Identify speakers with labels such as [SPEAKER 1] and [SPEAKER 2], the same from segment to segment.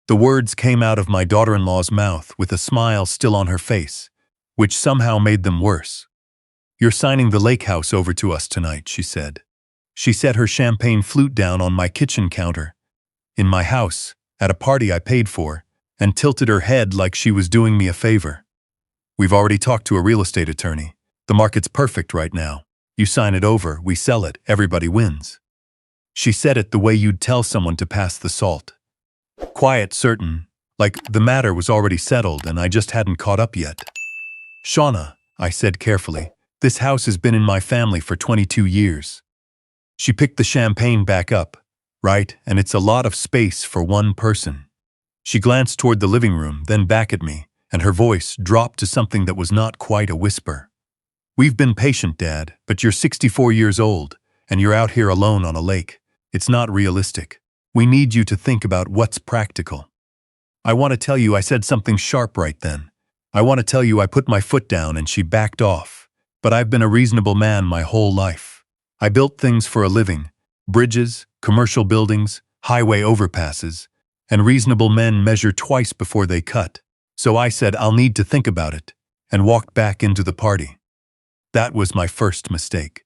[SPEAKER 1] The words came out of my daughter-in-law's mouth with a smile still on her face, which somehow made them worse. "You're signing the lakehouse over to us tonight," she said. She set her champagne flute down on my kitchen counter, in my house, at a party I paid for, and tilted her head like she was doing me a favor. "We've already talked to a real estate attorney. The market's perfect right now. You sign it over, we sell it, everybody wins." She said it the way you'd tell someone to pass the salt. Quiet, certain, like the matter was already settled and I just hadn't caught up yet. "Shauna," I said carefully, "this house has been in my family for 22 years. She picked the champagne back up, right, and it's a lot of space for one person. She glanced toward the living room, then back at me, and her voice dropped to something that was not quite a whisper. "We've been patient, Dad, but you're 64 years old, and you're out here alone on a lake. It's not realistic. We need you to think about what's practical." "I want to tell you," I said something sharp right then. "I want to tell you I put my foot down and she backed off. But I've been a reasonable man my whole life. I built things for a living, bridges, commercial buildings, highway overpasses, and reasonable men measure twice before they cut. So I said I'll need to think about it, and walked back into the party. That was my first mistake.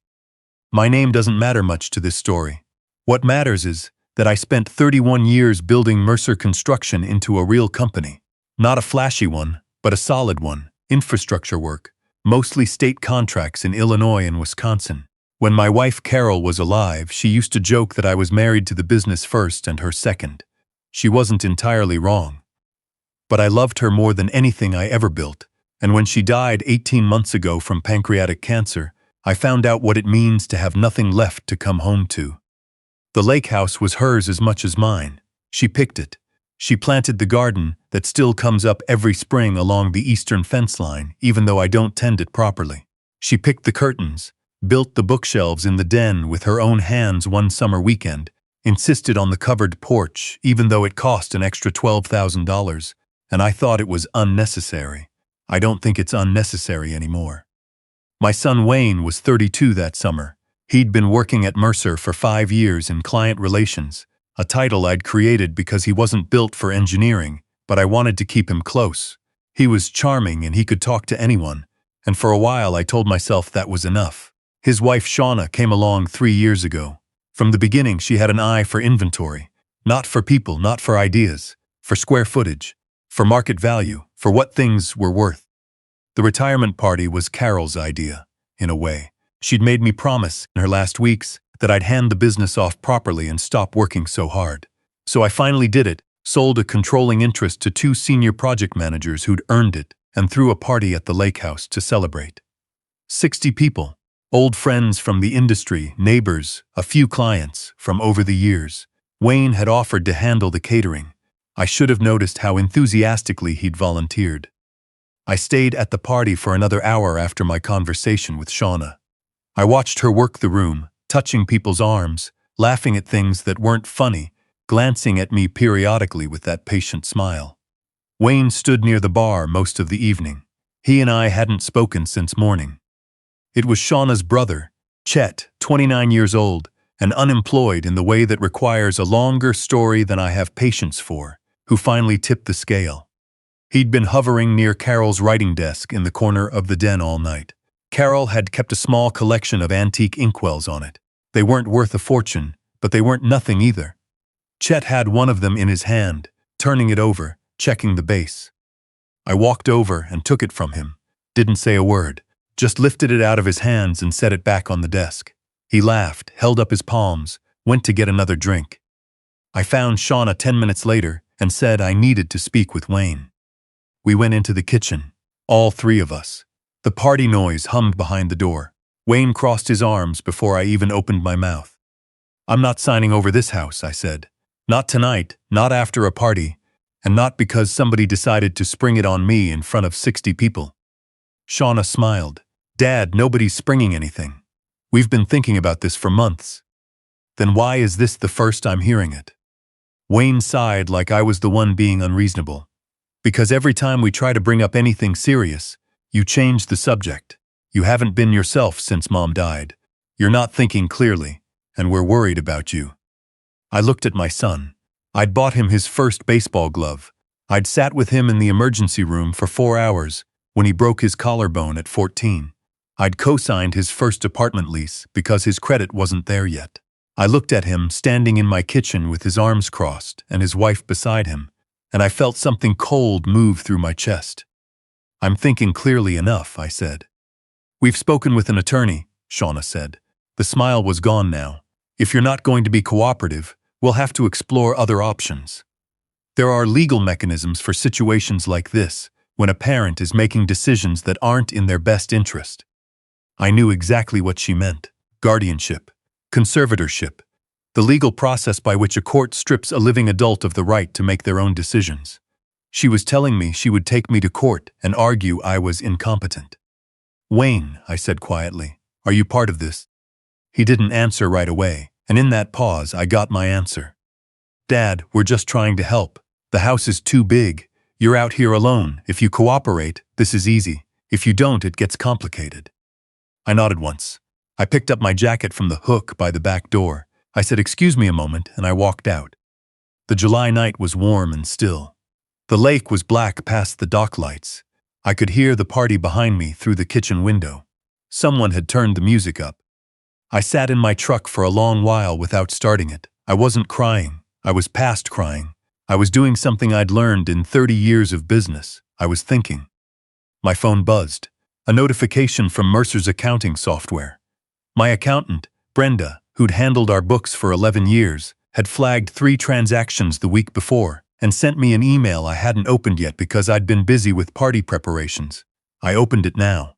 [SPEAKER 1] My name doesn't matter much to this story. What matters is that I spent 31 years building Mercer Construction into a real company. Not a flashy one, but a solid one, infrastructure work, mostly state contracts in Illinois and Wisconsin. When my wife Carol was alive, she used to joke that I was married to the business first and her second. She wasn't entirely wrong. But I loved her more than anything I ever built, and when she died 18 months ago from pancreatic cancer, I found out what it means to have nothing left to come home to. The lake house was hers as much as mine. She picked it. She planted the garden that still comes up every spring along the eastern fence line, even though I don't tend it properly. She picked the curtains, built the bookshelves in the den with her own hands one summer weekend, insisted on the covered porch even though it cost an extra $12,000, and I thought it was unnecessary. I don't think it's unnecessary anymore. My son Wayne was 32 that summer. He'd been working at Mercer for 5 years in client relations, a title I'd created because he wasn't built for engineering, but I wanted to keep him close. He was charming and he could talk to anyone, and for a while I told myself that was enough. His wife Shauna came along 3 years ago. From the beginning she had an eye for inventory, not for people, not for ideas, for square footage, for market value, for what things were worth. The retirement party was Carol's idea, in a way. She'd made me promise in her last weeks that I'd hand the business off properly and stop working so hard. So I finally did it, sold a controlling interest to 2 senior project managers who'd earned it, and threw a party at the lake house to celebrate. 60 people, old friends from the industry, neighbors, a few clients from over the years. Wayne had offered to handle the catering. I should have noticed how enthusiastically he'd volunteered. I stayed at the party for another hour after my conversation with Shauna. I watched her work the room, touching people's arms, laughing at things that weren't funny, glancing at me periodically with that patient smile. Wayne stood near the bar most of the evening. He and I hadn't spoken since morning. It was Shauna's brother, Chet, 29 years old, and unemployed in the way that requires a longer story than I have patience for, who finally tipped the scale. He'd been hovering near Carol's writing desk in the corner of the den all night. Carol had kept a small collection of antique inkwells on it. They weren't worth a fortune, but they weren't nothing either. Chet had one of them in his hand, turning it over, checking the base. I walked over and took it from him, didn't say a word, just lifted it out of his hands and set it back on the desk. He laughed, held up his palms, went to get another drink. I found Shauna 10 minutes later and said I needed to speak with Wayne. We went into the kitchen, all 3 of us. The party noise hummed behind the door. Wayne crossed his arms before I even opened my mouth. "I'm not signing over this house," I said. "Not tonight, not after a party, and not because somebody decided to spring it on me in front of 60 people." Shauna smiled. "Dad, nobody's springing anything. We've been thinking about this for months." "Then why is this the first I'm hearing it?" Wayne sighed like I was the one being unreasonable. "Because every time we try to bring up anything serious, you change the subject. You haven't been yourself since Mom died. You're not thinking clearly, and we're worried about you." I looked at my son. I'd bought him his first baseball glove. I'd sat with him in the emergency room for 4 hours when he broke his collarbone at 14. I'd co-signed his first apartment lease because his credit wasn't there yet. I looked at him standing in my kitchen with his arms crossed and his wife beside him, and I felt something cold move through my chest. "I'm thinking clearly enough," I said. "We've spoken with an attorney," Shauna said. The smile was gone now. "If you're not going to be cooperative, we'll have to explore other options. There are legal mechanisms for situations like this, when a parent is making decisions that aren't in their best interest." I knew exactly what she meant. Guardianship, conservatorship, the legal process by which a court strips a living adult of the right to make their own decisions. She was telling me she would take me to court and argue I was incompetent. "Wayne," I said quietly, "are you part of this?" He didn't answer right away, and in that pause I got my answer. "Dad, we're just trying to help. The house is too big. You're out here alone. If you cooperate, this is easy. If you don't, it gets complicated." I nodded once. I picked up my jacket from the hook by the back door. I said, "Excuse me a moment," and I walked out. The July night was warm and still. The lake was black past the dock lights. I could hear the party behind me through the kitchen window. Someone had turned the music up. I sat in my truck for a long while without starting it. I wasn't crying. I was past crying. I was doing something I'd learned in 30 years of business. I was thinking. My phone buzzed. A notification from Mercer's accounting software. My accountant, Brenda, who'd handled our books for 11 years, had flagged 3 transactions the week before and sent me an email I hadn't opened yet because I'd been busy with party preparations. I opened it now.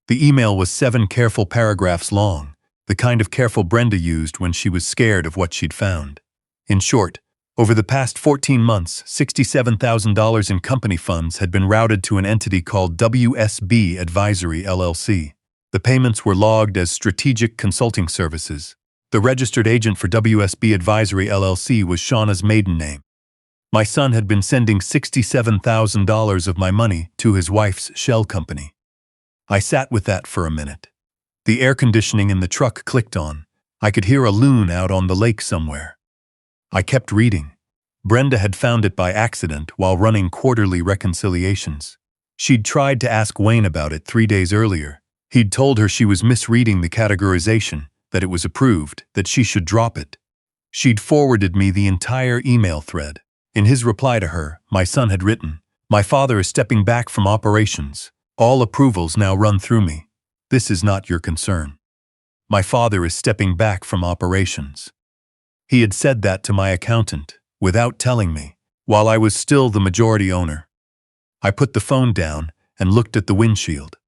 [SPEAKER 1] The email was 7 careful paragraphs long, the kind of careful Brenda used when she was scared of what she'd found. In short, over the past 14 months, $67,000 in company funds had been routed to an entity called WSB Advisory LLC. The payments were logged as strategic consulting services. The registered agent for WSB Advisory LLC was Shauna's maiden name. My son had been sending $67,000 of my money to his wife's shell company. I sat with that for a minute. The air conditioning in the truck clicked on. I could hear a loon out on the lake somewhere. I kept reading. Brenda had found it by accident while running quarterly reconciliations. She'd tried to ask Wayne about it 3 days earlier. He'd told her she was misreading the categorization, that it was approved, that she should drop it. She'd forwarded me the entire email thread. In his reply to her, my son had written, "My father is stepping back from operations. All approvals now run through me. This is not your concern. My father is stepping back from operations." He had said that to my accountant, without telling me, while I was still the majority owner. I put the phone down and looked at the windshield.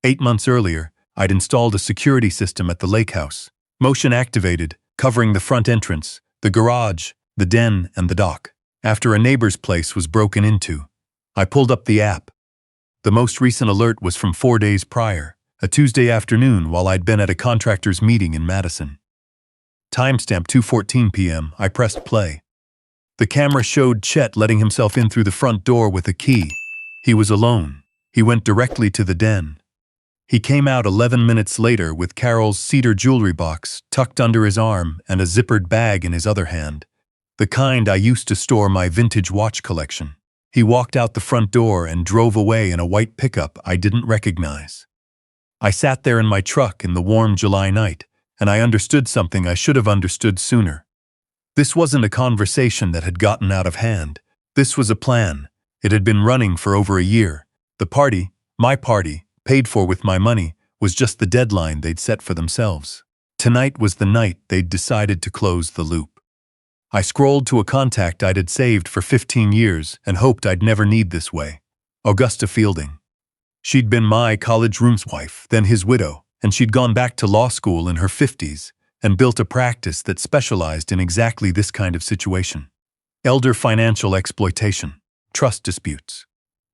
[SPEAKER 1] 8 months earlier, I'd installed a security system at the lakehouse, motion activated, covering the front entrance, the garage, the den, and the dock. After a neighbor's place was broken into, I pulled up the app. The most recent alert was from 4 days prior, a Tuesday afternoon while I'd been at a contractor's meeting in Madison. Timestamp 2:14 p.m. I pressed play. The camera showed Chet letting himself in through the front door with a key. He was alone. He went directly to the den. He came out 11 minutes later with Carol's cedar jewelry box tucked under his arm and a zippered bag in his other hand, the kind I used to store my vintage watch collection. He walked out the front door and drove away in a white pickup I didn't recognize. I sat there in my truck in the warm July night, and I understood something I should have understood sooner. This wasn't a conversation that had gotten out of hand. This was a plan. It had been running for over a year. The party, my party, paid for with my money, was just the deadline they'd set for themselves. Tonight was the night they'd decided to close the loop. I scrolled to a contact I'd had saved for 15 years and hoped I'd never need this way. Augusta Fielding. She'd been my college room's wife, then his widow, and she'd gone back to law school in her 50s and built a practice that specialized in exactly this kind of situation. Elder financial exploitation, trust disputes,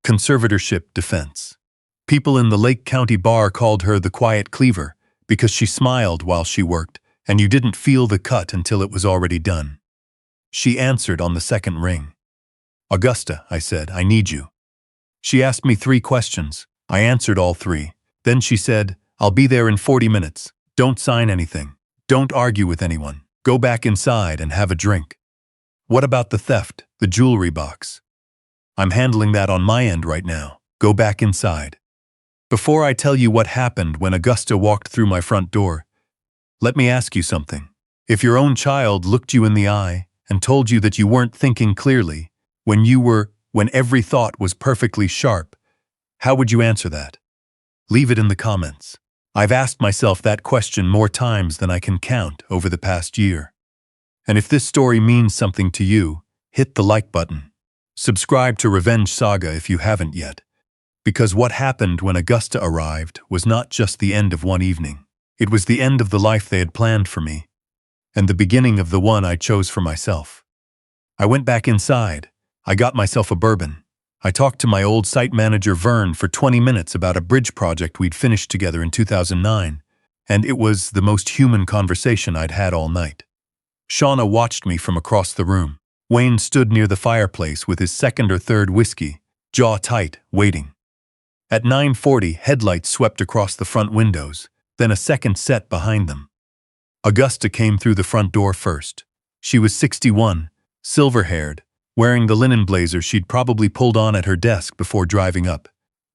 [SPEAKER 1] conservatorship defense. People in the Lake County bar called her the quiet cleaver because she smiled while she worked, and you didn't feel the cut until it was already done. She answered on the second ring. "Augusta," I said, "I need you." She asked me 3 questions. I answered all 3. Then she said, "I'll be there in 40 minutes. Don't sign anything. Don't argue with anyone. Go back inside and have a drink." What about the theft, the jewelry box? I'm handling that on my end right now. Go back inside. Before I tell you what happened when Augusta walked through my front door, let me ask you something. If your own child looked you in the eye and told you that you weren't thinking clearly, when every thought was perfectly sharp, how would you answer that? Leave it in the comments. I've asked myself that question more times than I can count over the past year. And if this story means something to you, hit the like button. Subscribe to Revenge Saga if you haven't yet. Because what happened when Augusta arrived was not just the end of one evening. It was the end of the life they had planned for me, and the beginning of the one I chose for myself. I went back inside. I got myself a bourbon. I talked to my old site manager Vern for 20 minutes about a bridge project we'd finished together in 2009, and it was the most human conversation I'd had all night. Shauna watched me from across the room. Wayne stood near the fireplace with his second or third whiskey, jaw tight, waiting. At 9:40, headlights swept across the front windows, then a second set behind them. Augusta came through the front door first. She was 61, silver-haired, wearing the linen blazer she'd probably pulled on at her desk before driving up.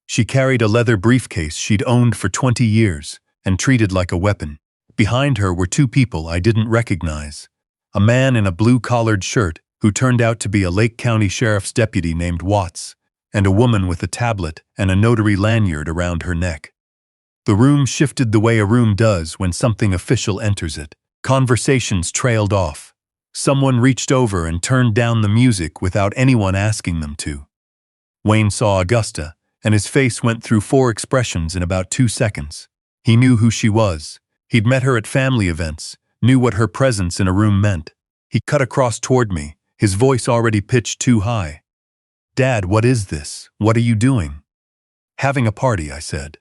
[SPEAKER 1] She carried a leather briefcase she'd owned for 20 years and treated like a weapon. Behind her were two people I didn't recognize. A man in a blue-collared shirt who turned out to be a Lake County Sheriff's deputy named Watts, and a woman with a tablet and a notary lanyard around her neck. The room shifted the way a room does when something official enters it. Conversations trailed off. Someone reached over and turned down the music without anyone asking them to. Wayne saw Augusta, and his face went through 4 expressions in about 2 seconds. He knew who she was. He'd met her at family events, knew what her presence in a room meant. He cut across toward me, his voice already pitched too high. "Dad, what is this? What are you doing?" "Having a party," I said.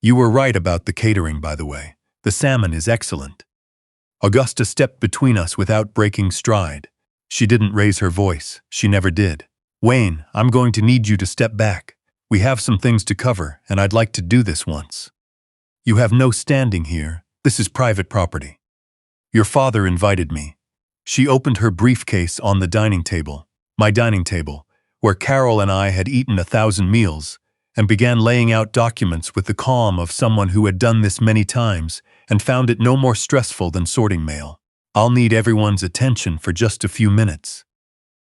[SPEAKER 1] "You were right about the catering, by the way. The salmon is excellent." Augusta stepped between us without breaking stride. She didn't raise her voice. She never did. "Wayne, I'm going to need you to step back. We have some things to cover, and I'd like to do this once. You have no standing here. This is private property. Your father invited me." She opened her briefcase on the dining table, my dining table, where Carol and I had eaten 1,000 meals, and began laying out documents with the calm of someone who had done this many times and found it no more stressful than sorting mail. "I'll need everyone's attention for just a few minutes."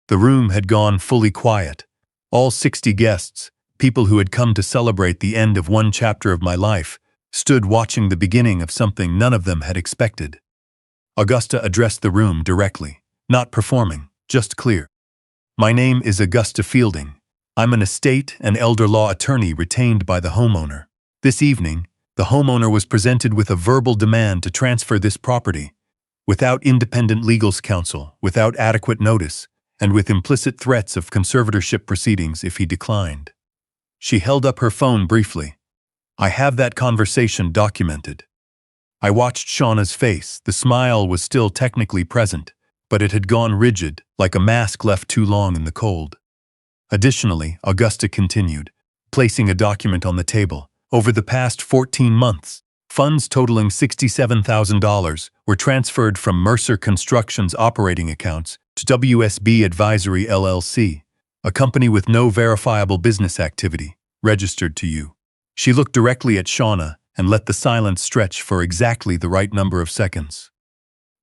[SPEAKER 1] The room had gone fully quiet. All 60 guests, people who had come to celebrate the end of one chapter of my life, stood watching the beginning of something none of them had expected. Augusta addressed the room directly, not performing, just clear. "My name is Augusta Fielding. I'm an estate and elder law attorney retained by the homeowner. This evening, the homeowner was presented with a verbal demand to transfer this property, without independent legal counsel, without adequate notice, and with implicit threats of conservatorship proceedings if he declined." She held up her phone briefly. "I have that conversation documented." I watched Shauna's face. The smile was still technically present, but it had gone rigid, like a mask left too long in the cold. Additionally, Augusta continued, placing a document on the table. Over the past 14 months, funds totaling $67,000 were transferred from Mercer Construction's operating accounts to WSB Advisory LLC, a company with no verifiable business activity, registered to you. She looked directly at Shauna and let the silence stretch for exactly the right number of seconds.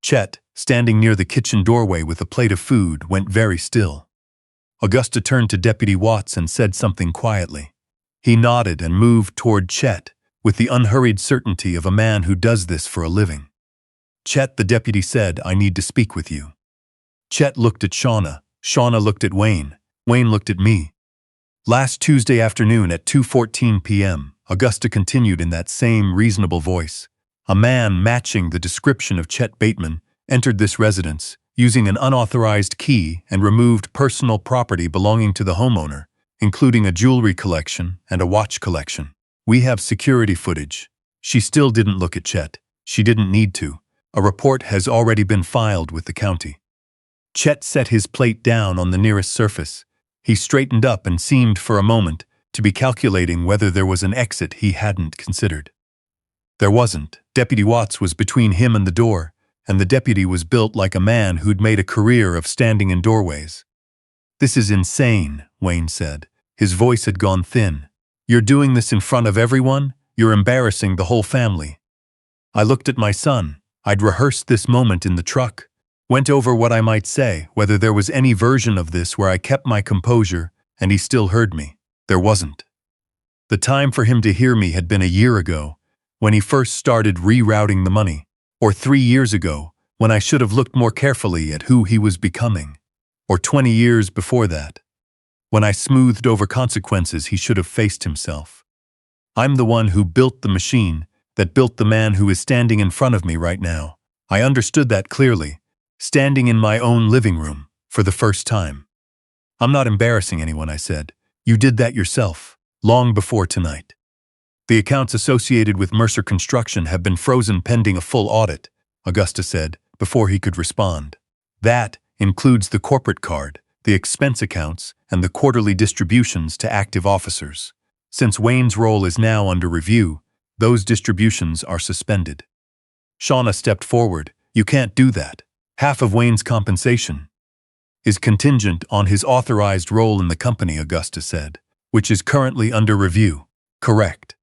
[SPEAKER 1] Chet, standing near the kitchen doorway with a plate of food, went very still. Augusta turned to Deputy Watts and said something quietly. He nodded and moved toward Chet, with the unhurried certainty of a man who does this for a living. "Chet," the deputy said, "I need to speak with you." Chet looked at Shauna. Shauna looked at Wayne. Wayne looked at me. "Last Tuesday afternoon at 2:14 p.m., Augusta continued in that same reasonable voice. "A man matching the description of Chet Bateman entered this residence using an unauthorized key and removed personal property belonging to the homeowner, including a jewelry collection and a watch collection. We have security footage." She still didn't look at Chet. She didn't need to. A report has already been filed with the county. Chet set his plate down on the nearest surface. He straightened up and seemed for a moment to be calculating whether there was an exit he hadn't considered. There wasn't. Deputy Watts was between him and the door, and the deputy was built like a man who'd made a career of standing in doorways. "This is insane," Wayne said. His voice had gone thin. "You're doing this in front of everyone? You're embarrassing the whole family." I looked at my son. I'd rehearsed this moment in the truck. Went over what I might say, whether there was any version of this where I kept my composure, and he still heard me. There wasn't. The time for him to hear me had been a year ago, when he first started rerouting the money, or 3 years ago, when I should have looked more carefully at who he was becoming, or 20 years before that, when I smoothed over consequences he should have faced himself. I'm the one who built the machine that built the man who is standing in front of me right now. I understood that clearly, standing in my own living room, for the first time. "I'm not embarrassing anyone," I said. "You did that yourself, long before tonight. The accounts associated with Mercer Construction have been frozen pending a full audit," Augusta said, before he could respond. "That includes the corporate card, the expense accounts, and the quarterly distributions to active officers. Since Wayne's role is now under review, those distributions are suspended." Shauna stepped forward. "You can't do that. Half of Wayne's compensation is contingent on his authorized role in the company," Augusta said, "which is currently under review." "Correct.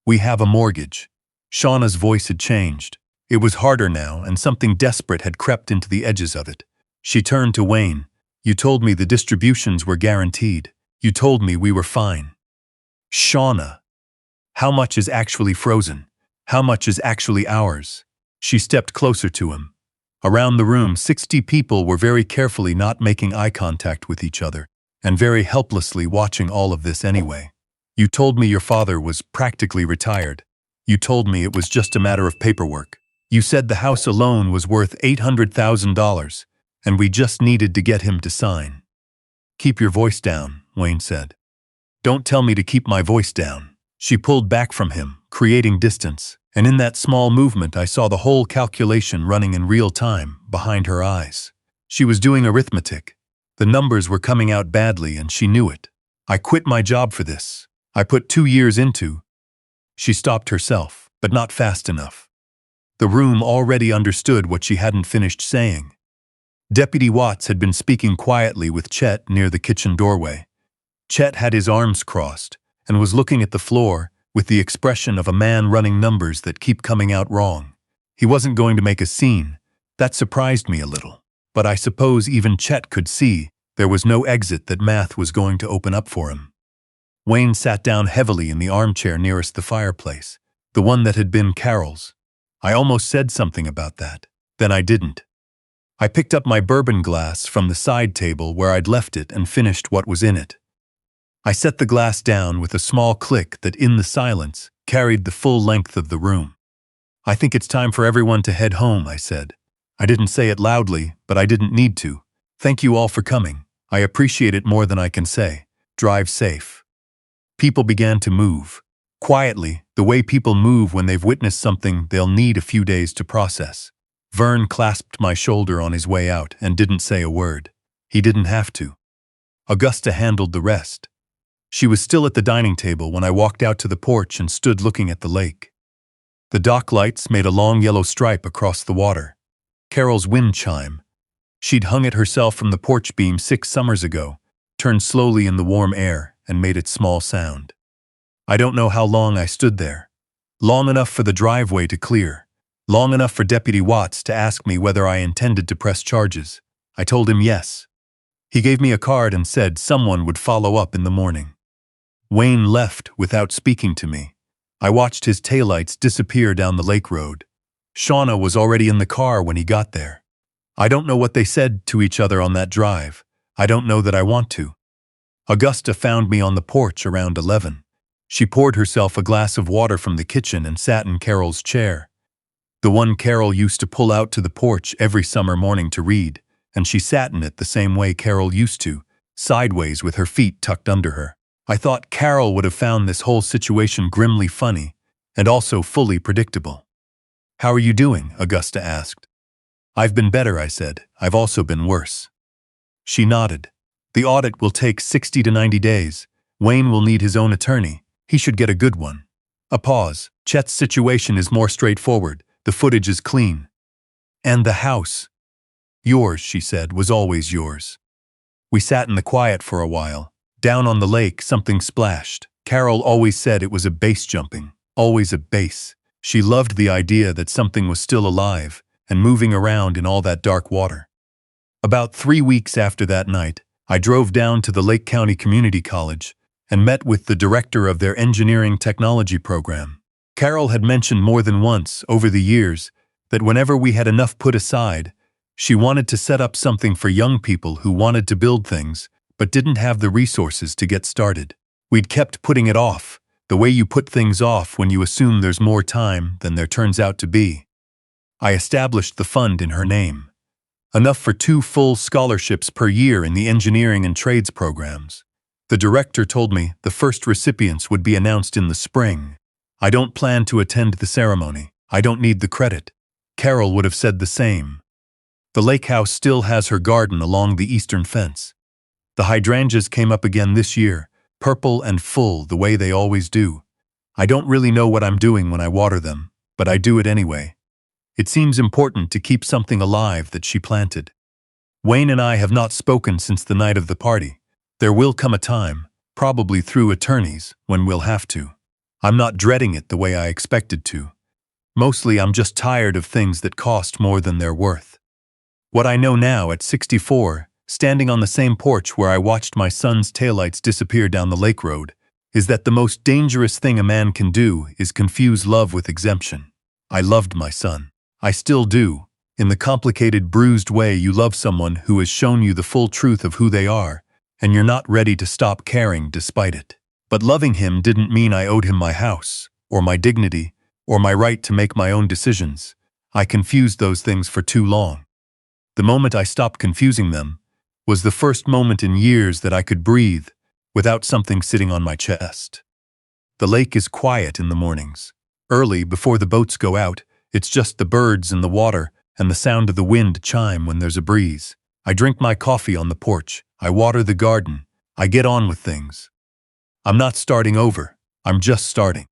[SPEAKER 1] We have a mortgage." Shauna's voice had changed. It was harder now, and something desperate had crept into the edges of it. She turned to Wayne. "You told me the distributions were guaranteed. You told me we were fine." "Shauna, how much is actually frozen? How much is actually ours?" She stepped closer to him. Around the room, 60 people were very carefully not making eye contact with each other, and very helplessly watching all of this anyway. "You told me your father was practically retired. You told me it was just a matter of paperwork. You said the house alone was worth $800,000, and we just needed to get him to sign." "Keep your voice down," Wayne said. "Don't tell me to keep my voice down." She pulled back from him, creating distance, and in that small movement I saw the whole calculation running in real time behind her eyes. She was doing arithmetic. The numbers were coming out badly, and she knew it. "I quit my job for this. I put 2 years into—" She stopped herself, but not fast enough. The room already understood what she hadn't finished saying. Deputy Watts had been speaking quietly with Chet near the kitchen doorway. Chet had his arms crossed and was looking at the floor with the expression of a man running numbers that keep coming out wrong. He wasn't going to make a scene. That surprised me a little. But I suppose even Chet could see there was no exit that math was going to open up for him. Wayne sat down heavily in the armchair nearest the fireplace, the one that had been Carol's. I almost said something about that. Then I didn't. I picked up my bourbon glass from the side table where I'd left it and finished what was in it. I set the glass down with a small click that, in the silence, carried the full length of the room. "I think it's time for everyone to head home," I said. I didn't say it loudly, but I didn't need to. "Thank you all for coming. I appreciate it more than I can say. Drive safe." People began to move. Quietly, the way people move when they've witnessed something they'll need a few days to process. Vern clasped my shoulder on his way out and didn't say a word. He didn't have to. Augusta handled the rest. She was still at the dining table when I walked out to the porch and stood looking at the lake. The dock lights made a long yellow stripe across the water. Carol's wind chime. She'd hung it herself from the porch beam 6 summers ago, turned slowly in the warm air, and made its small sound. I don't know how long I stood there. Long enough for the driveway to clear. Long enough for Deputy Watts to ask me whether I intended to press charges. I told him yes. He gave me a card and said someone would follow up in the morning. Wayne left without speaking to me. I watched his taillights disappear down the lake road. Shauna was already in the car when he got there. I don't know what they said to each other on that drive. I don't know that I want to. Augusta found me on the porch around 11. She poured herself a glass of water from the kitchen and sat in Carol's chair. The one Carol used to pull out to the porch every summer morning to read, and she sat in it the same way Carol used to, sideways with her feet tucked under her. I thought Carol would have found this whole situation grimly funny, and also fully predictable. "How are you doing?" Augusta asked. "I've been better," I said. "I've also been worse." She nodded. "The audit will take 60 to 90 days. Wayne will need his own attorney. He should get a good one." A pause. "Chet's situation is more straightforward. The footage is clean." And the house, yours, she said, was always yours. We sat in the quiet for a while. Down on the lake, something splashed. Carol always said it was a base jumping, always a base. She loved the idea that something was still alive and moving around in all that dark water. About 3 weeks after that night, I drove down to the Lake County Community College and met with the director of their engineering technology program. Carol had mentioned more than once over the years that whenever we had enough put aside, she wanted to set up something for young people who wanted to build things but didn't have the resources to get started. We'd kept putting it off, the way you put things off when you assume there's more time than there turns out to be. I established the fund in her name, enough for 2 full scholarships per year in the engineering and trades programs. The director told me the first recipients would be announced in the spring. I don't plan to attend the ceremony. I don't need the credit. Carol would have said the same. The lake house still has her garden along the eastern fence. The hydrangeas came up again this year, purple and full the way they always do. I don't really know what I'm doing when I water them, but I do it anyway. It seems important to keep something alive that she planted. Wayne and I have not spoken since the night of the party. There will come a time, probably through attorneys, when we'll have to. I'm not dreading it the way I expected to. Mostly I'm just tired of things that cost more than they're worth. What I know now at 64, standing on the same porch where I watched my son's taillights disappear down the lake road, is that the most dangerous thing a man can do is confuse love with exemption. I loved my son. I still do, in the complicated, bruised way you love someone who has shown you the full truth of who they are, and you're not ready to stop caring despite it. But loving him didn't mean I owed him my house, or my dignity, or my right to make my own decisions. I confused those things for too long. The moment I stopped confusing them was the first moment in years that I could breathe without something sitting on my chest. The lake is quiet in the mornings. Early, before the boats go out, it's just the birds in the water and the sound of the wind chime when there's a breeze. I drink my coffee on the porch. I water the garden. I get on with things. I'm not starting over. I'm just starting.